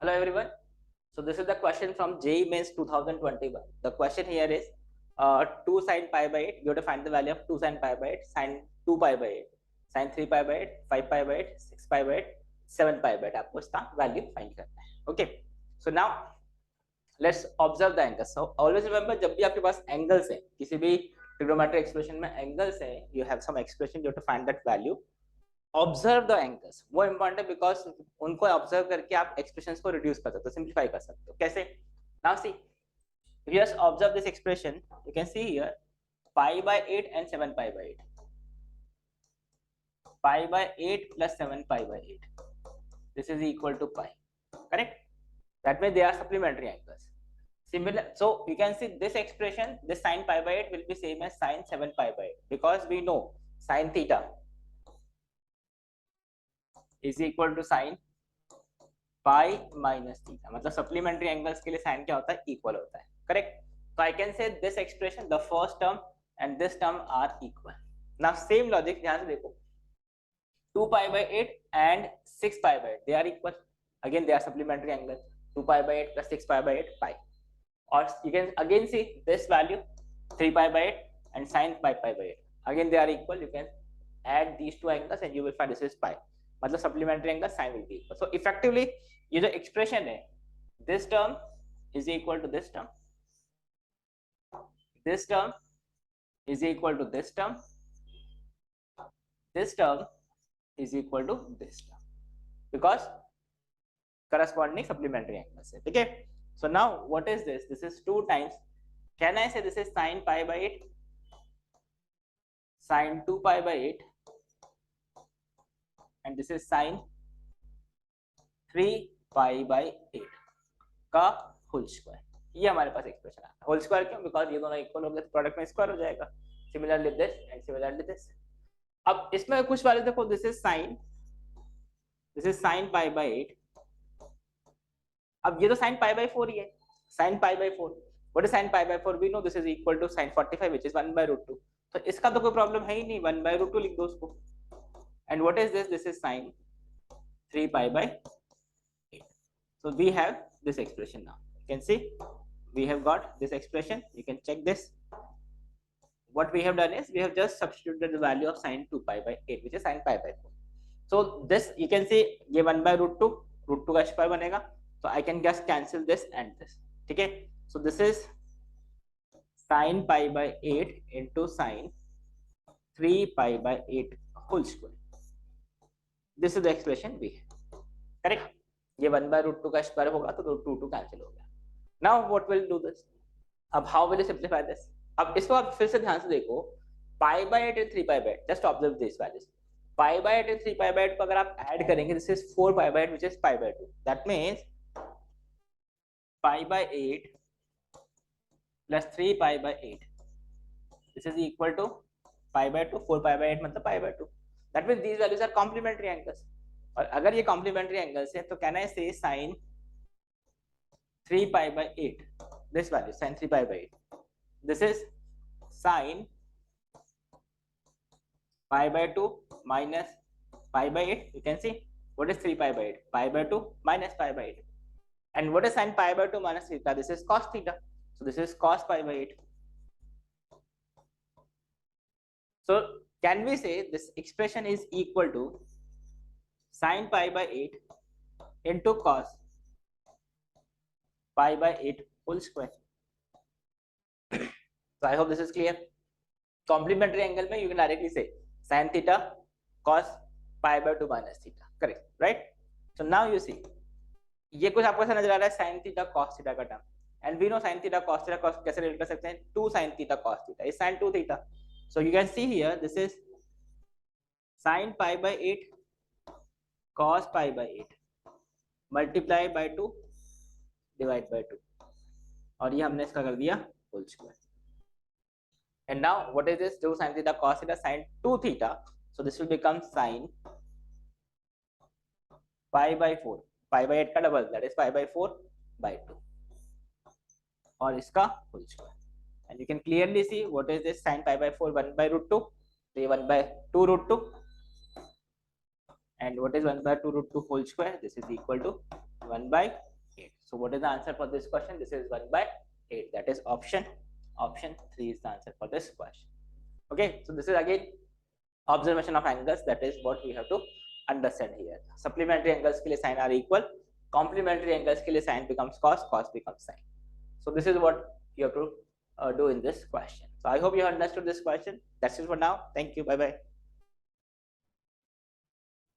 Hello everyone. So this is the question from JEE Mains 2021. The question here is 2 sin pi by 8. You have to find the value of 2 sin pi by 8, sin 2 pi by 8, sin 3 pi by 8, 5 pi by 8, 6 pi by 8, 7 pi by 8. आपको इसका value find करना है. Okay. So now let's observe the angles. So always remember जब भी आपके पास angles है, किसी भी trigonometric expression में angles है, you have some expression, you have to find that value. Observe the angles वो इंपॉर्टेंट है बिकॉज उनको ऑब्जर्व करके आप एक्सप्रेशंस को रिड्यूस कर सकते हो, सिंप्लीफाई कर सकते हो. कैसे? Now see, if you just observe this expression, you can see here pi by 8 and 7 pi by 8. Pi by 8 plus 7 pi by 8. This is equal to pi. Correct? That means they are supplementary angles. Similar, so you can see this expression, this sin pi by 8 will be same as sin 7 pi by 8 because we know sin theta is equal to sin pi minus theta. मतलब supplementary angles के लिए sign क्या होता है? Equal होता है. Correct? तो I can say this expression, the first term and this term are equal. Now same logic ध्यान से देखो, 2 pi by 8 and 6 pi by 8 they are equal. Again they are supplementary angles. 2 pi by 8 plus 6 pi by 8 pi. Or you can again see this value 3 pi by 8 and sin pi by 8. Again they are equal. You can add these two angles and you will find this is pi. मतलब supplementary angle sine will be equal. So effectively ये जो expression है, this term is equal to this term, this term is equal to this term, this term is equal to this term because corresponding supplementary angles है. ठीक है? So now what is this? This is 2 times, can I say this is sin pi by 8, sin 2 pi by 8, and this is sin 3 pi by 8 का whole square. ये हमारे पास expression आता है. Whole square क्यों? Because ये दोनों equal हो गए तो प्रोडक्ट में स्क्वायर हो जाएगा. Similarly this and similarly this. अब इसमें कुछ वाले देखो, this is sin pi by 8. अब ये तो sin pi by 4 ही है, sin pi by 4. What is sin pi by 4? We know this is equal to sin 45 which is 1/√2. तो इसका तो कोई प्रॉब्लम है ही नहीं, 1/√2 लिख दो उसको. And what is this? This is sin 3 pi by 8. So we have this expression now. You can see we have got this expression. You can check this. What we have done is we have just substituted the value of sin 2 pi by 8, which is sin pi by 4. So this you can see ये 1/√2, √2 का square बनेगा. So I can just cancel this and this. ठीक है? So this is sin pi by 8 into sin 3 pi by 8 whole square. This is the expression we have. Correct? ये 1/√2 का square होगा तो 2 cancel हो गया. Now what will do this? अब how will you simplify this? अब इसको आप फिर से ध्यान से देखो, pi by 8 and 3 pi by 8. Just observe these values. Pi by 8 and 3 pi by 8 को अगर आप ऐड करेंगे, this is 4 pi by 8 which is pi by 2. That means pi by 8 plus 3 pi by 8. This is equal to pi by 2. 4 pi by 8 मतलब pi by 2. That means these values are complementary angles. और अगर ये complementary angles है तो can I say sin 3 pi by 8, this value sin 3 pi by 8, this is sin pi by 2 minus pi by 8. You can see what is 3 pi by 8? Pi by 2 minus pi by 8. And what is sin pi by 2 minus theta? This is cos theta. So this is cos pi by 8. So can we say this expression is equal to sin pi by 8 into cos pi by 8 whole square? So I hope this is clear. Complementary angle में you can directly say sin theta cos pi by 2 minus theta. Correct, right? So now you see ये कुछ आपको ऐसा नजर आ रहा है sin theta cos theta का term. And we know sin theta cos theta कैसे रिलेट कर सकते हैं? 2 sin theta cos theta is sin 2 theta. So you can see here this is sin pi by 8 cos pi by 8 multiply by 2 divide by 2 और ये हमने इसका कर दिया whole square. And now what is this? 2 sin theta cos theta sin 2 theta. So this will become sin pi by 4. Pi by 8 का double, that is pi by 4 by 2 और इसका whole square. And you can clearly see what is this sin pi by 4, 1/√2. So 1/2√2. And what is 1/2√2 whole square? This is equal to 1/2. So what is the answer for this question? This is 1/8. That is option 3 is the answer for this question. Okay, so this is again observation of angles. That is what we have to understand here. Supplementary angles के लिए sin are equal. Complementary angles के लिए sin becomes cos, cos becomes sin. So this is what you have to do in this question. So I hope you understood this question. That's it for now. Thank you. Bye bye.